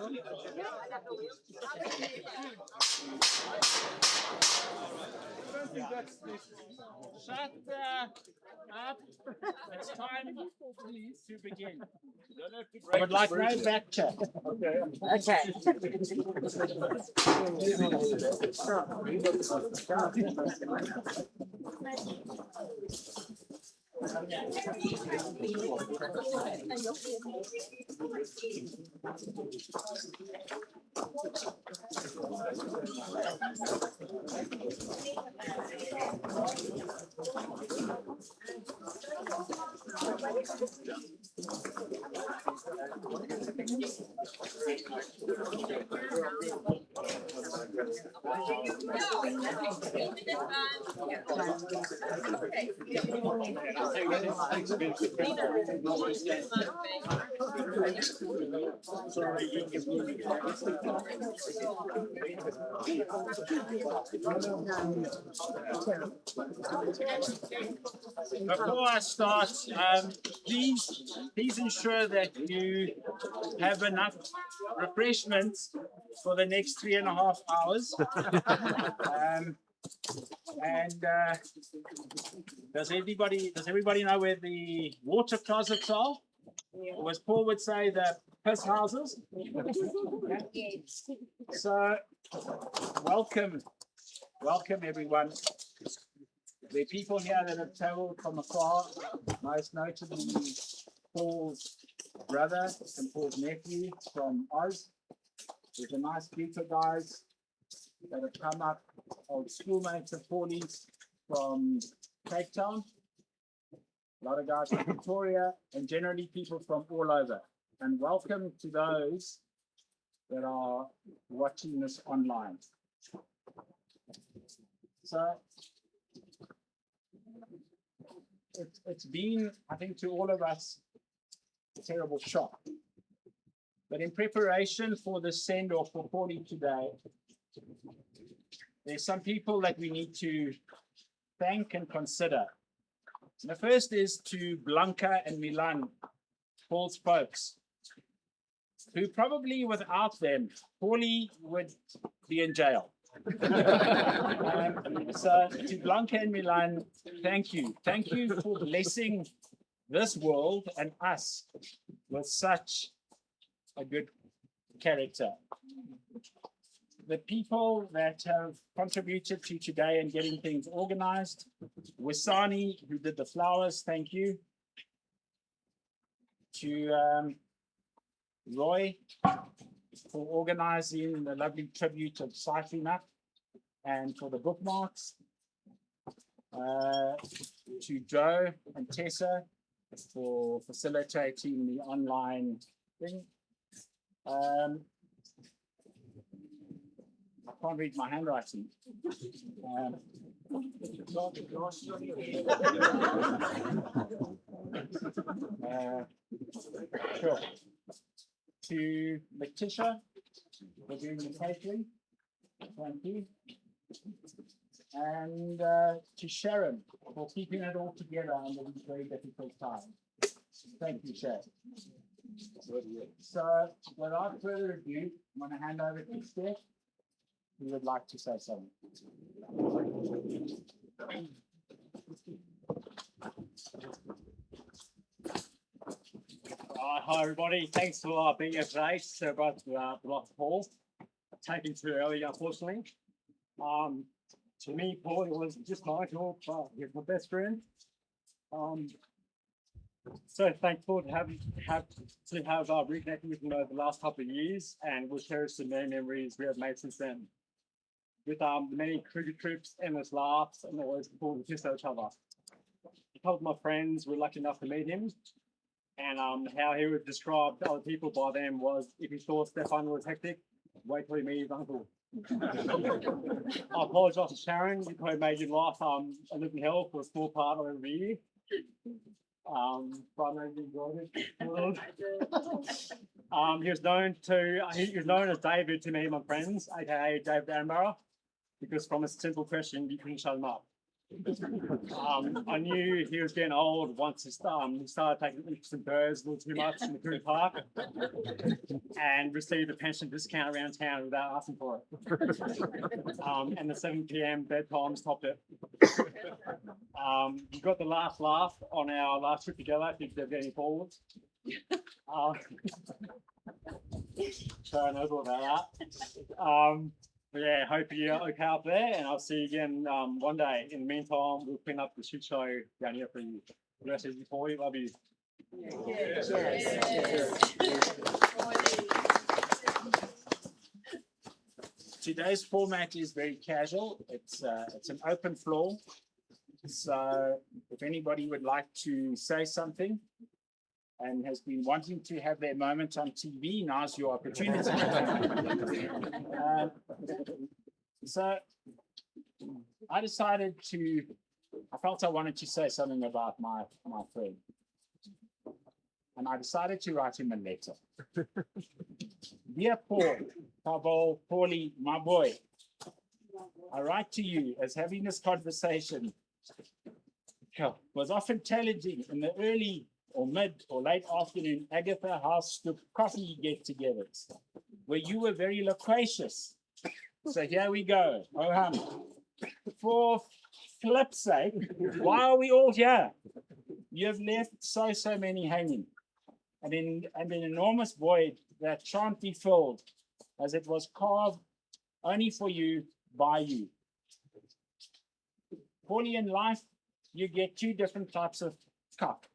Shut up. It's time to begin. I would like no back chat. Okay. Before I start, please ensure that you have enough refreshments for the next 3.5 hours. Does everybody know where the water closets are? Or as Paul would say, the piss houses. So, welcome everyone. There are people here that have travelled from afar, most notably Paul's brother and Paul's nephew from Oz. There's a nice group of guys that have come up, old schoolmates of Paulie's from Cape Town. A lot of guys from Victoria, and generally people from all over. And welcome to those that are watching this online. So, it's been, I think, to all of us, a terrible shock. But in preparation for the send-off for Paulie today, there's some people that we need to thank and consider. The first is to Blanca and Milan, Paul's folks, who probably without them, Paulie would be in jail. So to Blanca and Milan, thank you. Thank you for blessing this world and us with such a good character. The people that have contributed to today and getting things organized, Wisani, who did the flowers, thank you. To Roy for organizing the lovely tribute of Cycling Up and for the bookmarks. To Joe and Tessa for facilitating the online thing. I can't read my handwriting. Sure. To Letitia for doing the catering, thank you. And to Sharon for keeping it all together under these very difficult times. Thank you, Sharon. So, without further ado, I'm going to hand over to Steph, who would like to say something. Hi everybody, thanks for being here today. So about the last Paul, taken too early unfortunately. To me, Paul was just Michael, but he's my best friend. So thankful to have reconnected with him over the last couple of years, and we'll cherish the many memories we have made since then. With the many cricket trips, endless laughs, and always cool to kiss each other. A couple of my friends were lucky enough to meet him, and how he would describe to other people by them was, if he thought Stefan was hectic, wait till he meets his uncle. I apologise to Sharon, you probably made your life a living hell for a small part of every year. But I know you enjoyed it. He was known as David to me and my friends, aka David Danborough, because from a simple question you couldn't shut him up. I knew he was getting old once he started taking interest in birds a little too much in the Coon Park. and received a pension discount around town without asking for it. And the 7 p.m. bedtimes topped it. We got the last laugh on our last trip together. If there's any forwards. So knows all about that. But yeah, hope you're okay up there, and I'll see you again one day. In the meantime, we'll clean up the shit show down here for you. The rest is before you. Love you. Today's format is very casual. It's an open floor. So if anybody would like to say something and has been wanting to have their moment on TV, now's your opportunity. So I felt I wanted to say something about my friend. And I decided to write him a letter. Dear Paul, PAVOL, Paulie, my boy, I write to you as having this conversation was often challenging in the early or mid or late afternoon Agatha House coffee get-togethers, where you were very loquacious. So here we go. Oh, for flip's sake, why are we all here? You have left so many hanging, and in an enormous void that shan't be filled, as it was carved only for you by you. Paulie, in life, you get two different types of cock.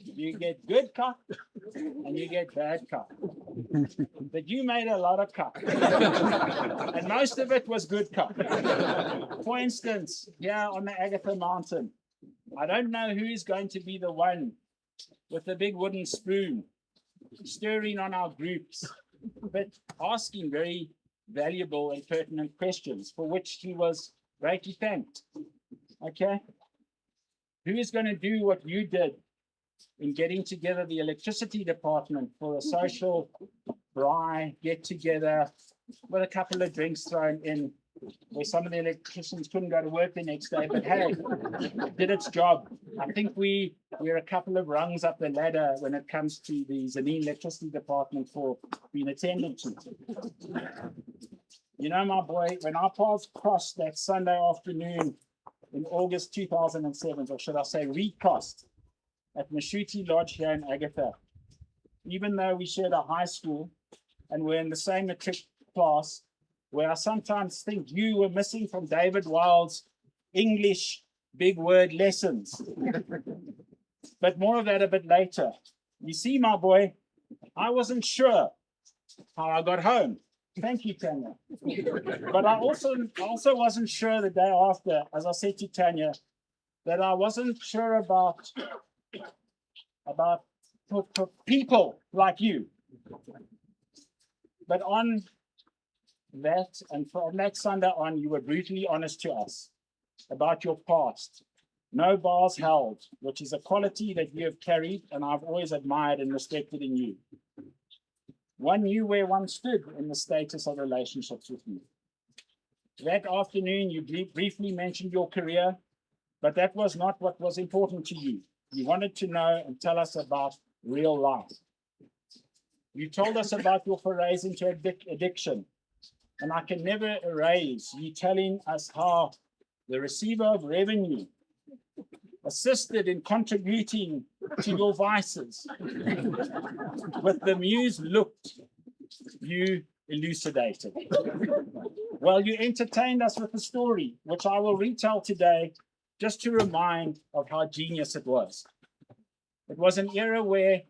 You get good cock and you get bad cock. But you made a lot of cock. And most of it was good cock. For instance, here on the Agatha Mountain, I don't know who is going to be the one with the big wooden spoon stirring on our groups, but asking very valuable and pertinent questions for which he was greatly thanked. Okay? Who is going to do what you did in getting together the electricity department for a social braai get-together with a couple of drinks thrown in, where some of the electricians couldn't go to work the next day, but hey, did its job. I think we're a couple of rungs up the ladder when it comes to the Zanin electricity department for being attended to. You know, my boy, when our paths crossed that Sunday afternoon in August 2007, or should I say recrossed, at Mashuti Lodge here in Agatha, even though we shared a high school and were in the same matric class, where I sometimes think you were missing from David Wilde's English big word lessons. But more of that a bit later. You see, my boy, I wasn't sure how I got home. Thank you, Tanya. But I also wasn't sure the day after, as I said to Tanya, that I wasn't sure about for people like you. But on that, and from that Sunday on, you were brutally honest to us about your past. No bars held, which is a quality that you have carried and I've always admired and respected in you. One knew where one stood in the status of relationships with you. That afternoon, you briefly mentioned your career, but that was not what was important to you. You wanted to know and tell us about real life. You told us about your forays into addiction, and I can never erase you telling us how the receiver of revenue assisted in contributing to your vices. With the muse looked, you elucidated. Well, you entertained us with a story, which I will retell today, just to remind of how genius it was. It was an era where,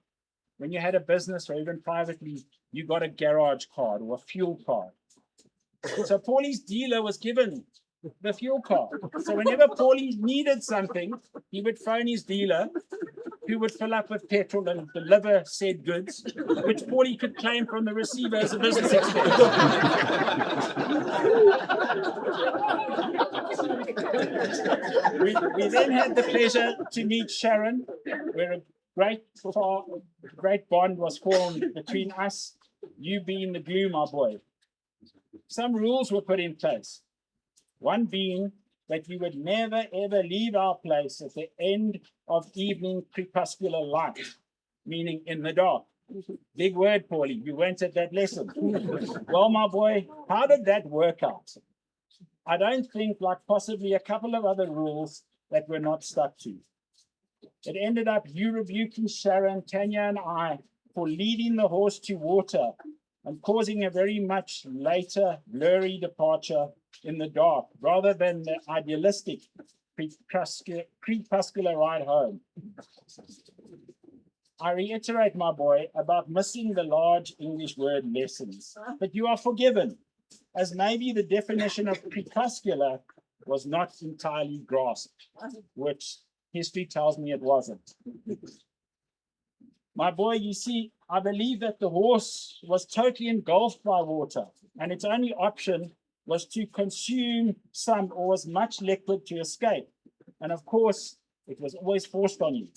when you had a business or even privately, you got a garage card or a fuel card. So Paulie's dealer was given the fuel card. So whenever Paulie needed something, he would phone his dealer, who would fill up with petrol and deliver said goods, which Paulie could claim from the receiver as a business expense. We then had the pleasure to meet Sharon, where a great bond was formed between us, you being the glue, my boy. Some rules were put in place. One being that you would never ever leave our place at the end of evening crepuscular light, meaning in the dark. Big word, Paulie. You weren't at that lesson. Well, my boy, how did that work out? I don't think, like possibly a couple of other rules that we're not stuck to. It ended up you rebuking Sharon, Tanya, and I for leading the horse to water and causing a very much later, blurry departure in the dark, rather than the idealistic crepuscular ride home. I reiterate, my boy, about missing the large English word lessons, but you are forgiven, as maybe the definition of crepuscular was not entirely grasped, which history tells me it wasn't. My boy, you see, I believe that the horse was totally engulfed by water, and its only option was to consume some or as much liquid to escape. And of course, it was always forced on you.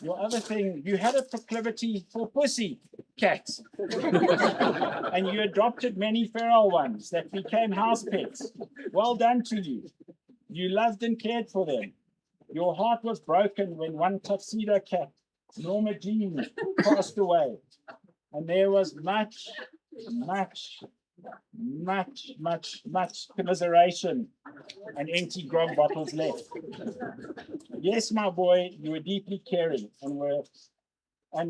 Your other thing, you had a proclivity for pussy cats, and you adopted many feral ones that became house pets. Well done to you. You loved and cared for them. Your heart was broken when one tuxedo cat, Norma Jean, passed away. And there was much commiseration and empty grog bottles left. Yes, my boy, you were deeply caring and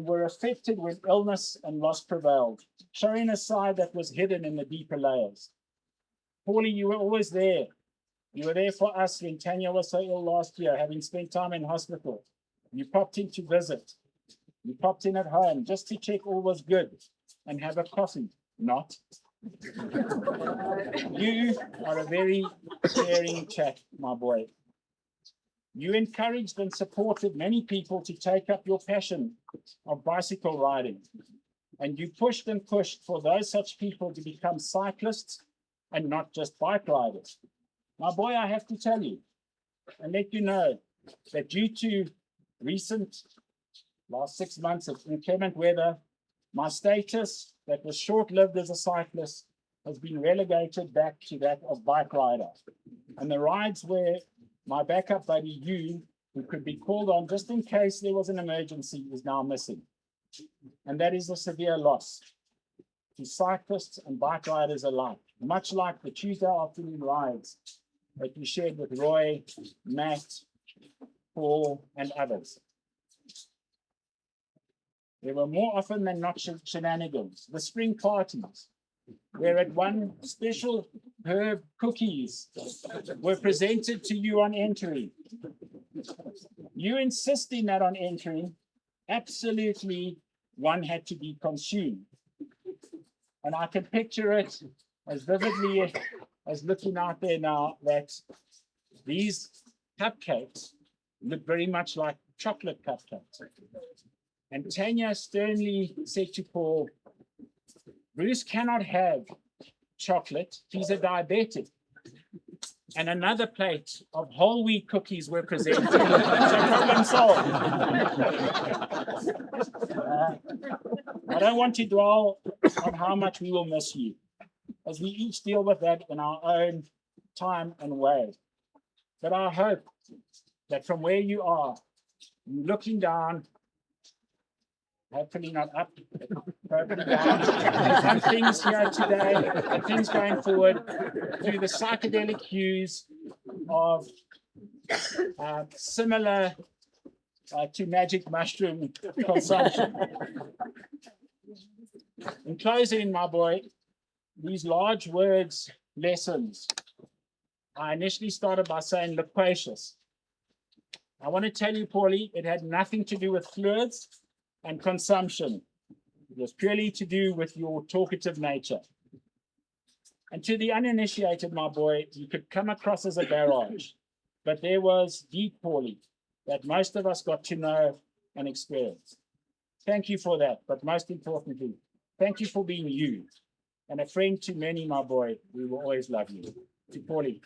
were affected when illness and loss prevailed, showing a side that was hidden in the deeper layers. Paulie, you were always there. You were there for us when Tanya was so ill last year, having spent time in hospital. You popped in to visit. You popped in at home just to check all was good and have a coffee. Not. You are a very caring chap, my boy. You encouraged and supported many people to take up your passion of bicycle riding. And you pushed and pushed for those such people to become cyclists and not just bike riders. My boy, I have to tell you and let you know that due to recent last 6 months of inclement weather, my status that was short-lived as a cyclist has been relegated back to that of bike rider. And the rides where my backup buddy, you, who could be called on just in case there was an emergency, is now missing. And that is a severe loss to cyclists and bike riders alike, much like the Tuesday afternoon rides that we shared with Roy, Matt, Paul, and others. There were more often than not shenanigans. The spring parties, where at one special herb cookies were presented to you on entry. You insisting that on entry, absolutely one had to be consumed. And I can picture it as vividly as looking out there now that these cupcakes look very much like chocolate cupcakes. And Tanya sternly said to Paul, Bruce cannot have chocolate, he's a diabetic. And another plate of whole wheat cookies were presented. So problem solved. I don't want to dwell on how much we will miss you, as we each deal with that in our own time and way. But I hope that from where you are, looking down, hopefully not up, hopefully down, on things here today and things going forward through the psychedelic hues of similar to magic mushroom consumption. In closing, my boy, these large words, lessons, I initially started by saying loquacious. I want to tell you, Paulie, it had nothing to do with fluids and consumption. It was purely to do with your talkative nature. And to the uninitiated, my boy, you could come across as a barrage, but there was deep, Paulie, that most of us got to know and experience. Thank you for that, but most importantly, thank you for being you. And a friend to many, my boy, we will always love you. To Paulie.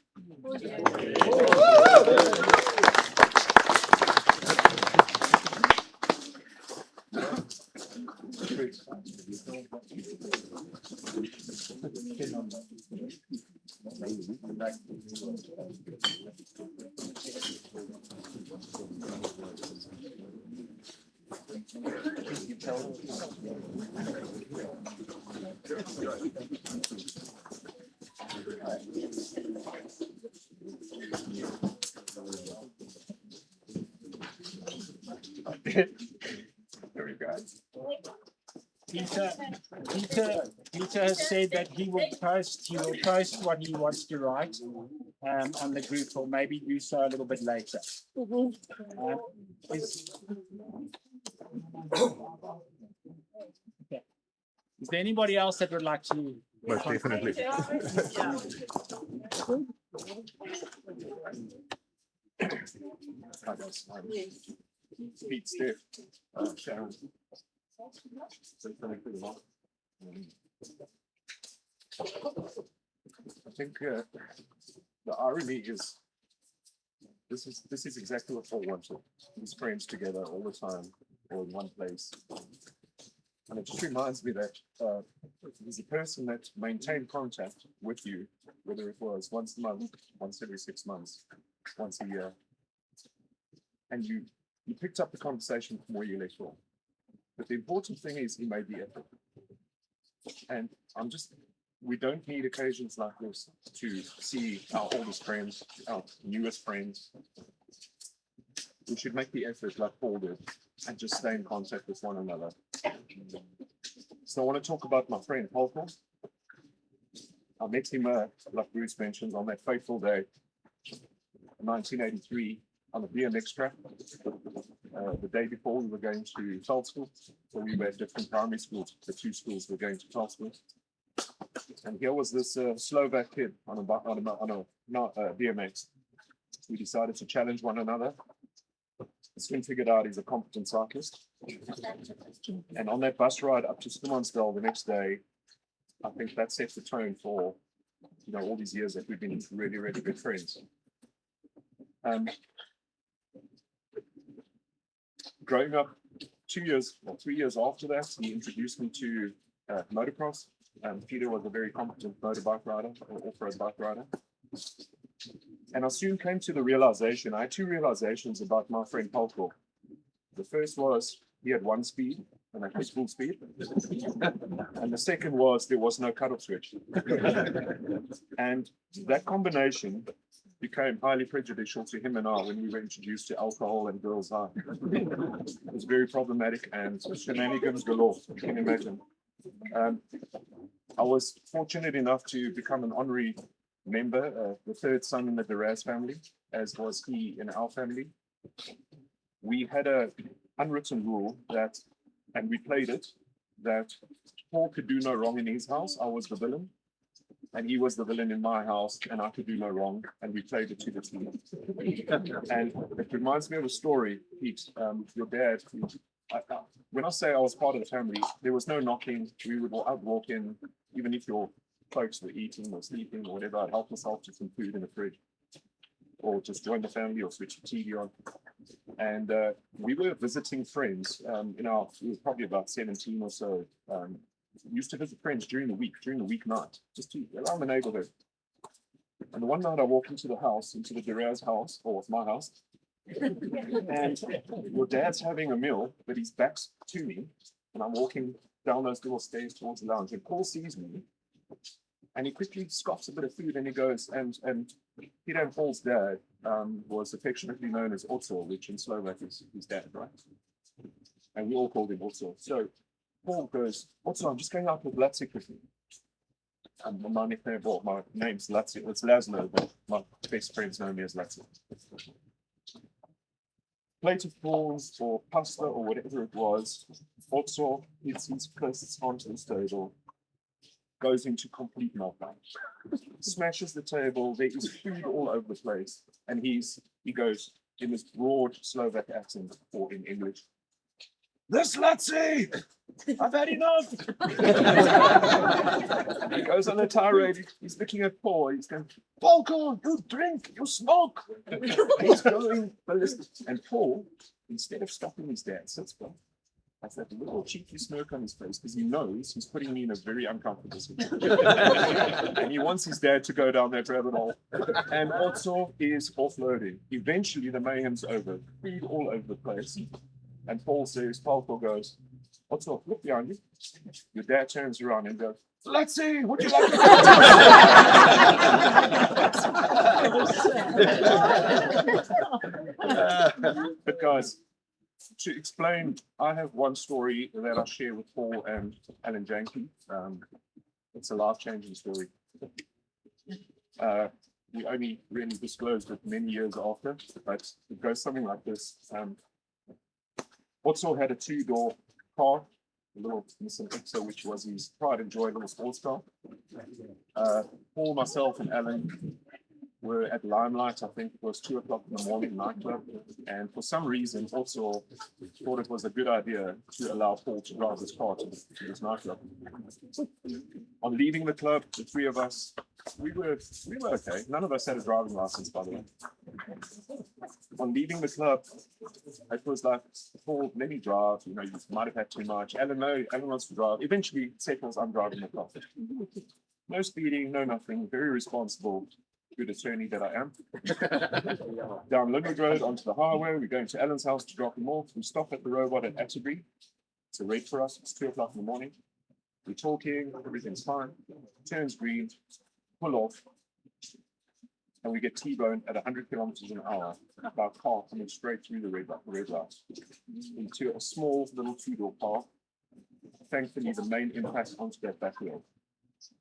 There we go. Peter has said that he will post what he wants to write on the group, or maybe do so a little bit later. Is there anybody else that would like to? Most definitely. Meet Steph, Sharon. I think the irony is this is exactly what Paul wanted. His friends together all the time, or in one place. And it just reminds me that there's a person that maintained contact with you, whether it was once a month, once every 6 months, once a year, and you picked up the conversation from where you left off. But the important thing is he made the effort. And we don't need occasions like this to see our oldest friends, our newest friends. We should make the effort like Paul did and just stay in contact with one another. So I want to talk about my friend PAVOL. I met him, like Bruce mentioned, on that fateful day, 1983, on a BMX track. The day before we were going to Feld School, so we were at different primary schools. The two schools were going to Feld School, and here was this Slovak kid on a BMX. We decided to challenge one another. Soon figured out he's a competent cyclist, and on that bus ride up to Stilmansdal the next day, I think that set the tone for all these years that we've been really, really good friends. Growing up 3 years after that, he introduced me to motocross. Peter was a very competent motorbike rider, or off-road bike rider. And I soon came to the realization, I had two realizations about my friend PAVOL. The first was he had one speed, and I hit full speed. And the second was there was no cutoff switch. And that combination became highly prejudicial to him and I when we were introduced to alcohol and girls' high. It was very problematic and shenanigans galore, you can imagine. I was fortunate enough to become an honorary member, the third son in the Duraz family, as was he in our family. We had an unwritten rule that, and we played it, that Paul could do no wrong in his house. I was the villain, and he was the villain in my house, and I could do no wrong, and we played it to the team. And it reminds me of a story, Pete, your dad. When I say I was part of the family, there was no knocking. I'd walk in, even if your folks were eating or sleeping or whatever, I'd help myself to some food in the fridge, or just join the family or switch the TV on. And we were visiting friends. We were probably about 17 or so. Used to visit friends during the weeknight, just to around the neighborhood. And one night I walked into the house, into the Duraz house, or my house, and your dad's having a meal, but his back's to me, and I'm walking down those little stairs towards the lounge, and Paul sees me, and he quickly scoffs a bit of food, and he goes, and Peter and Paul's dad was affectionately known as Otso, which in Slovak is his dad, right? And we all called him Otso. So Paul goes, Otso, I'm just going out with Latsi quickly. And my nickname, well, my name's Latsi, it's Laszlo, but my best friends know me as Latsi. Plate of prawns or pasta or whatever it was, Otso hits his fists onto the table, goes into complete meltdown, smashes the table, there is food all over the place, and he goes in this broad Slovak accent, or in English, "This Latsi! I've had enough!" He goes on a tirade, he's looking at Paul, he's going, "Paul, you drink, you smoke!" He's going ballistic. And Paul, instead of stopping his dad, sits back, has that little cheeky smirk on his face, because he knows he's putting me in a very uncomfortable situation. And he wants his dad to go down that rabbit hole. And also is offloading. Eventually the mayhem's over, food all over the place. And Paul goes, Otso, look behind you. Your dad turns around and goes, let's see, would you like to But guys, to explain, I have one story that I share with Paul and Alan Janke. It's a life-changing story. We only really disclosed it many years after, but it goes something like this. Otso had a two-door car, a little Nissan Xo, which was his pride and joy little sports car. Paul, myself, and Alan were at Limelight. I think it was 2 o'clock in the morning, nightclub, and for some reason, also thought it was a good idea to allow Paul to drive his car to this nightclub. On leaving the club, the three of us, we were okay. None of us had a driving license, by the way. On leaving the club, it was like, Paul, let me drive. You know, you might have had too much. Alan, no, Alan wants to drive. Eventually, settles, I'm driving the car. No speeding, no nothing. Very responsible, good attorney that I am. Down Linwood Road onto the highway. We're going to Alan's house to drop him off. We stop at the robot at Atterbury. It's a red for us. It's 2 o'clock in the morning. We're talking. Everything's fine. Turns green. Pull off. And we get T-boned at 100 kilometers an hour by a car coming straight through the red light into a small little two-door car. Thankfully, the main impact onto that back wheel.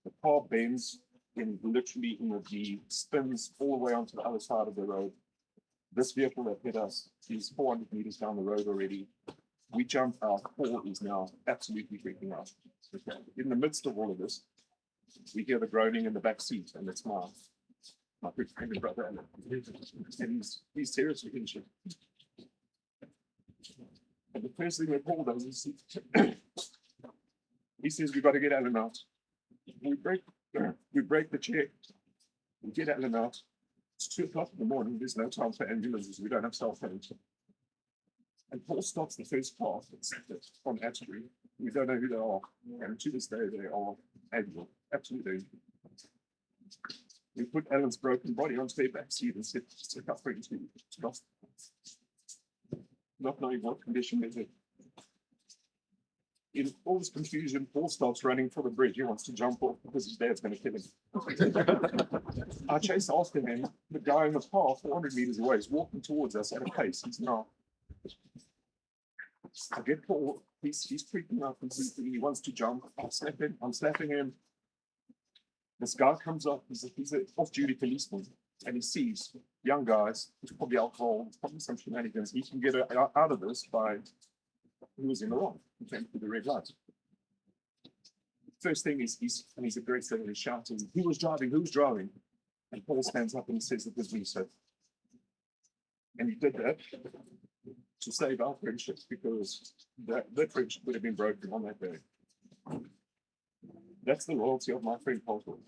The car bends literally in the G, spins all the way onto the other side of the road. This vehicle that hit us is 400 meters down the road already. We jump out. Paul is now absolutely freaking out. In the midst of all of this, we hear the groaning in the back seat, and it's my good friend and brother, and he's seriously injured. And the first thing that Paul does is he says, "We've got to get Alan out." We break the chair. We get Alan out. It's 2 o'clock in the morning. There's no time for ambulances. We don't have cell phones. And Paul stops the first car from Atterbury. We don't know who they are. And to this day, they are able, absolutely. We put Alan's broken body onto their back seat and said, just look up for him to lost. Not knowing what condition is it. In all this confusion, Paul starts running for the bridge. He wants to jump off because his dad's going to kill him. I chase after him. The guy in the car, 400 meters away, is walking towards us at a pace. He's now. I get Paul. He's freaking out completely. He wants to jump. I'm slapping him. This guy comes up. He's an off-duty policeman, and he sees young guys. There's probably alcohol. There's probably some shenanigans. He can get out of this by. He was in the wrong. He came through the red light. First thing is he's a great setter. He's shouting, "Who was driving? Who's driving?" And Paul stands up and he says, "It was me, sir." And he did that to save our friendships because that friendship would have been broken on that day. That's the loyalty of my friend Paul.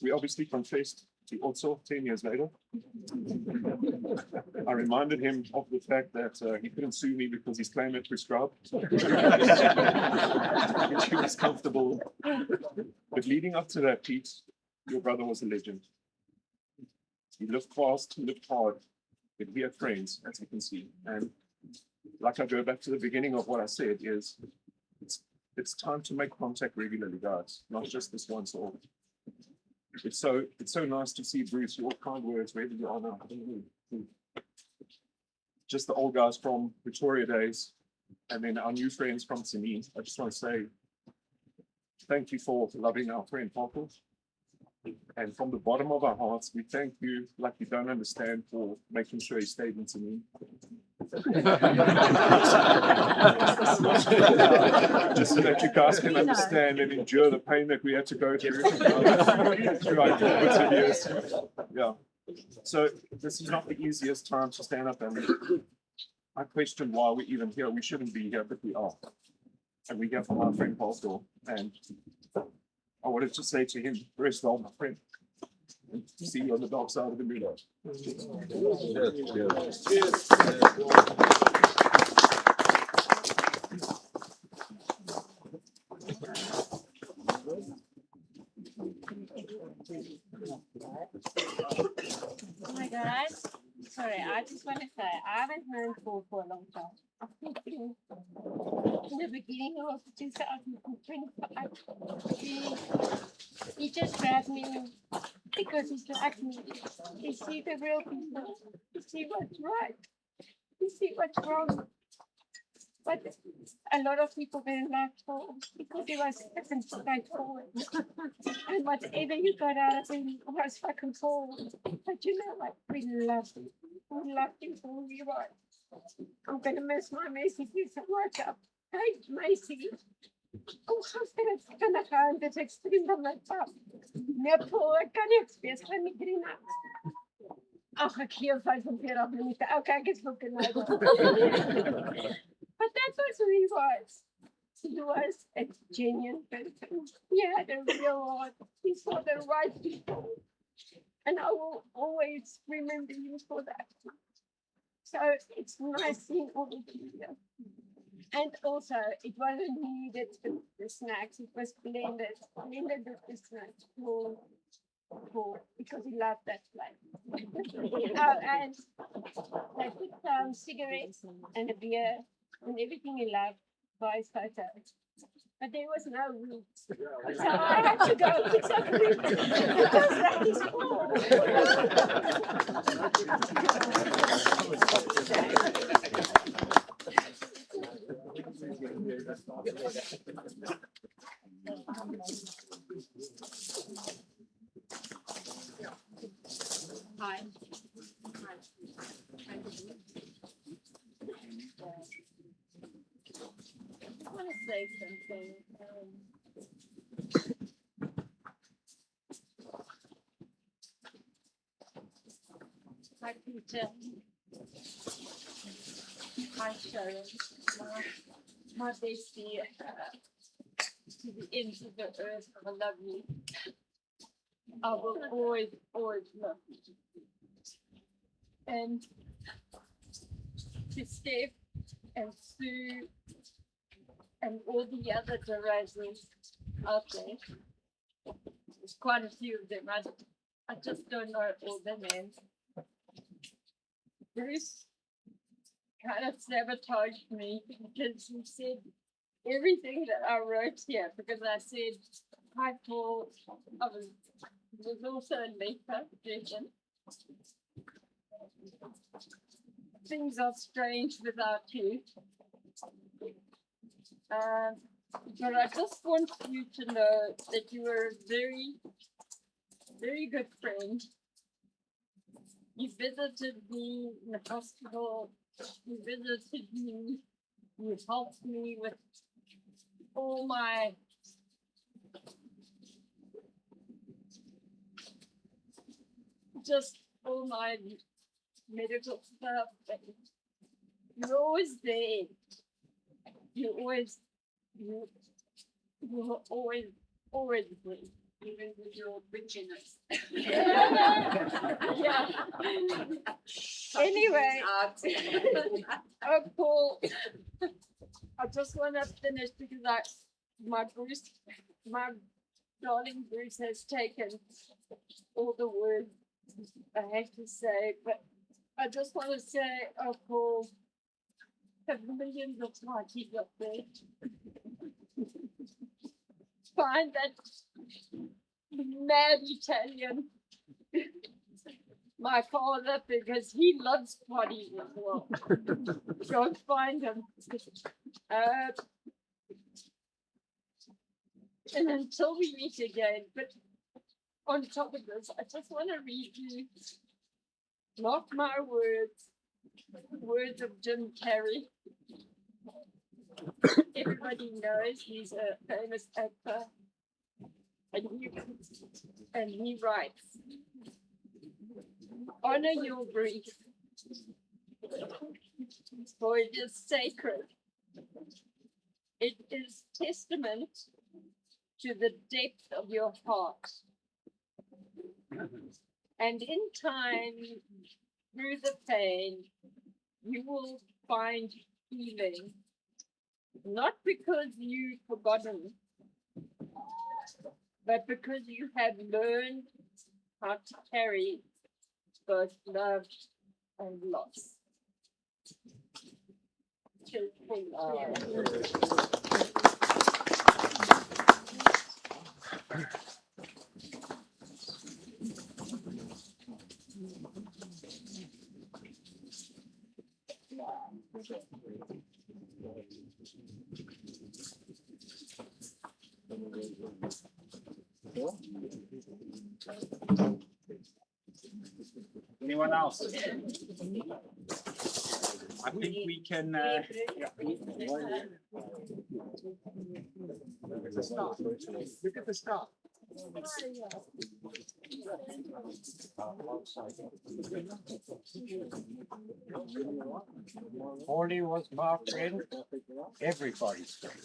We obviously confessed to Otso 10 years later. I reminded him of the fact that he couldn't sue me because his claim had prescribed, which he was comfortable. But leading up to that, Pete, your brother was a legend. He lived fast, he lived hard, but he had friends, as you can see. And like I go back to the beginning of what I said, is it's time to make contact regularly, guys, not just this once off. It's so nice to see Bruce, your kind words, wherever you are now. Just the old guys from Victoria days, and then our new friends from Sydney. I just want to say thank you for loving our friend Paul. And from the bottom of our hearts, we thank you, like you don't understand, for making sure he stayed in Sydney. Just so that you guys can understand and endure the pain that we had to go through throughout the years. Yeah. So this is not the easiest time to stand up, and I question why we're even here. We shouldn't be here, but we are. And we get from our friend Paul. And I wanted to say to him, rest well, my friend. And see you on the dark side of the moon. Hi guys. Sorry, I just want to say I haven't known Paul for a long time. the beginning of 2025, he just grabbed me because he's like me. He see the real people. He see what's right. He see what's wrong. But a lot of people didn't like Paul because he was fucking straightforward. And whatever you got out of him was fucking Paul. But you know what? We loved him. We loved him for who he was. I'm gonna miss my Macy so much up. Hey, Macy. Kom gister het vinnig gaan, dit is ekstreem van my pap. Nee, Paul, ek kan niks wees, gaan migraine. Ag, ek gee 45 minute. Okay, ek is fucking nou. But that was who he was. He was a genuine person. He had a real heart. He saw the right people. And I will always remember him for that. So it's nice seeing all of you here. And also, it wasn't needed the snacks. It was blended with the snacks because he loved that place. And they put some cigarettes and a beer and everything he loved by his photo. But there was no root. So I had to go pick some root because that is full. Hi. I want to say something. Hi, Peter. Hi, Sharon. My bestie to the ends of the earth. I love you. I will always love you. And to Steph and Sue and all the other Durazis out there. There's quite a few of them. I just don't know all their names. Bruce kind of sabotaged me because he said everything that I wrote here because I said, hi Paul, I was also a leper vegan. Things are strange without you. But I just want you to know that you are a very, very good friend. You visited me in the hospital. You visited me. You helped me with all my medical stuff. You're always there. You were always there. Even with your bitchiness. Yeah. Anyway, Paul, I just want to finish because my darling Bruce has taken all the words I have to say, but I just want to say, Paul, have millions of parties up there. Find that mad Italian, my father, because he loves parties as well. Go and find him. And until we meet again, but on top of this, I just want to read you, not my words of Jim Carrey. Everybody knows he's a famous actor, and he writes, honor your grief, for it is sacred. It is testament to the depth of your heart. And in time, through the pain, you will find healing. Not because you've forgotten, but because you have learned how to carry both love and loss. Anyone else? I think we can. Look at the start. Look at the start. Paulie was my friend, everybody's friend.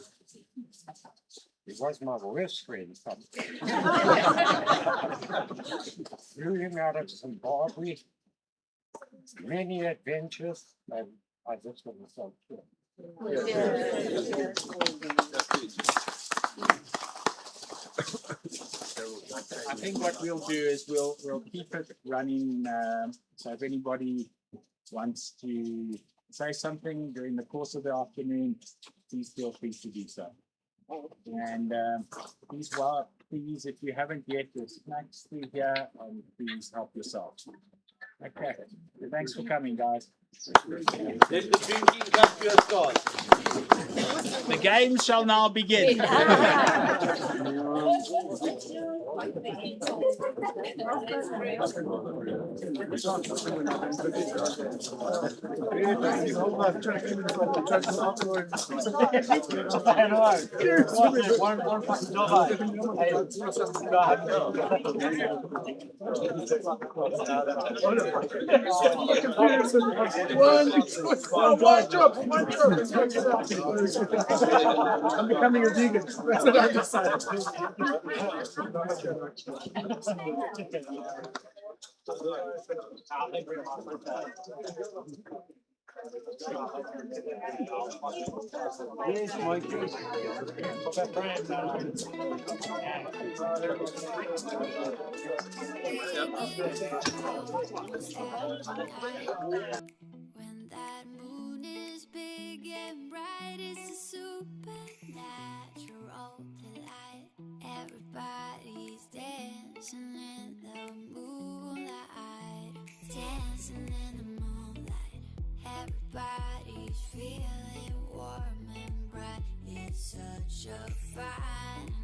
He was my worst friend. Flew him out of Zimbabwe, many adventures, and I just want to say, I think what we'll do is we'll keep it running. So if anybody wants to say something during the course of the afternoon, please feel free to do so. And please, if you haven't yet, there's snacks through here, and please help yourselves. Okay, thanks for coming, guys. Let the drinking come to a start. The game shall now begin. I'm becoming a vegan. That's what I decided. Yes, Mikey. When that moon is big and bright, it's a supernatural delight. Everybody's dancing in the moonlight, dancing in the moonlight. Everybody's feeling warm and bright. It's such a fine